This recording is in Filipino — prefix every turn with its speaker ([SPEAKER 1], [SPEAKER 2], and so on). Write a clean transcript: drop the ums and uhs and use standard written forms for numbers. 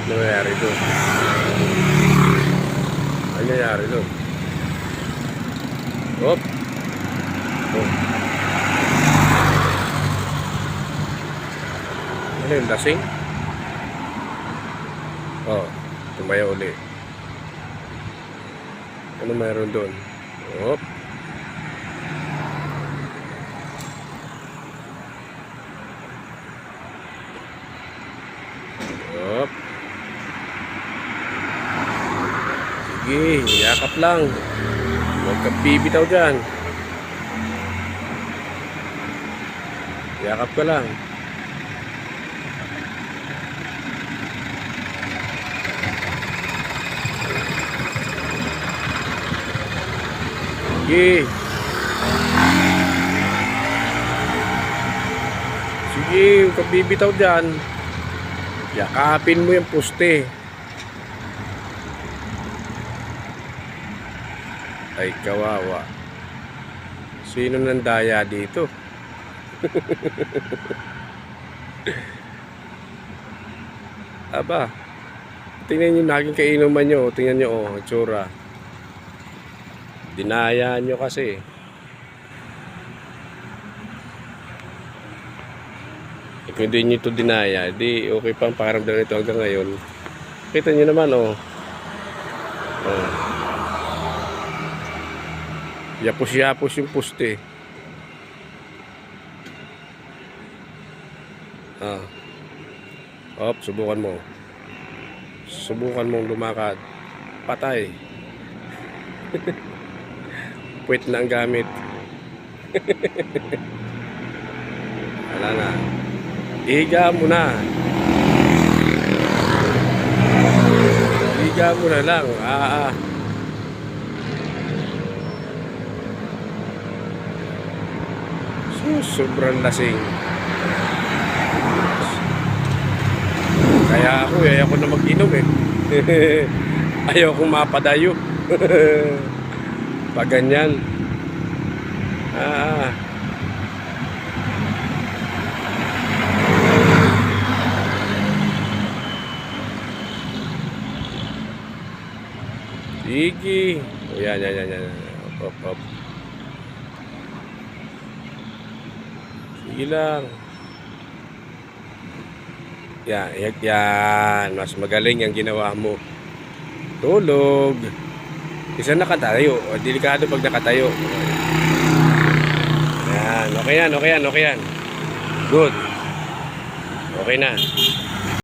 [SPEAKER 1] Ano nangyari doon? Ano nangyari doon? Op! Oh. Ano yung lasing? Oh, tumaya uli. Ano mayroon doon? Op! Op! Sige, yakap lang. Huwag kang bibitaw dyan. Yakap ka lang. Sige. Sige, huwag kang bibitaw dyan. Yakapin mo yung poste. Ay, kawawa. Sino nang daya dito? Aba, tingnan nyo naging kainuman nyo. Tingnan nyo, oh, itsura. Dinaya nyo kasi. Kung hindi nyo ito dinaya, di okay pang pakiramdam nito hanggang ngayon. Kita nyo naman, oh. Oh. Yapos-yapos yung poste. Ah. Op, subukan mo. Subukan mong lumakad. Patay. Puwit na ang gamit. Wala na. Ihiga mo na. Ihiga mo na lang. Sobrang lasing. Kaya ako ayaw ko na mag-inom eh. Ayaw kong mapadayo. Pag ganyan. Sige. Yan. Op. Sige lang. Yan. Mas magaling ang ginawa mo. Tulog. Isa nakatayo. Delikado pag nakatayo. Yan. Okay yan. Good. Okay na.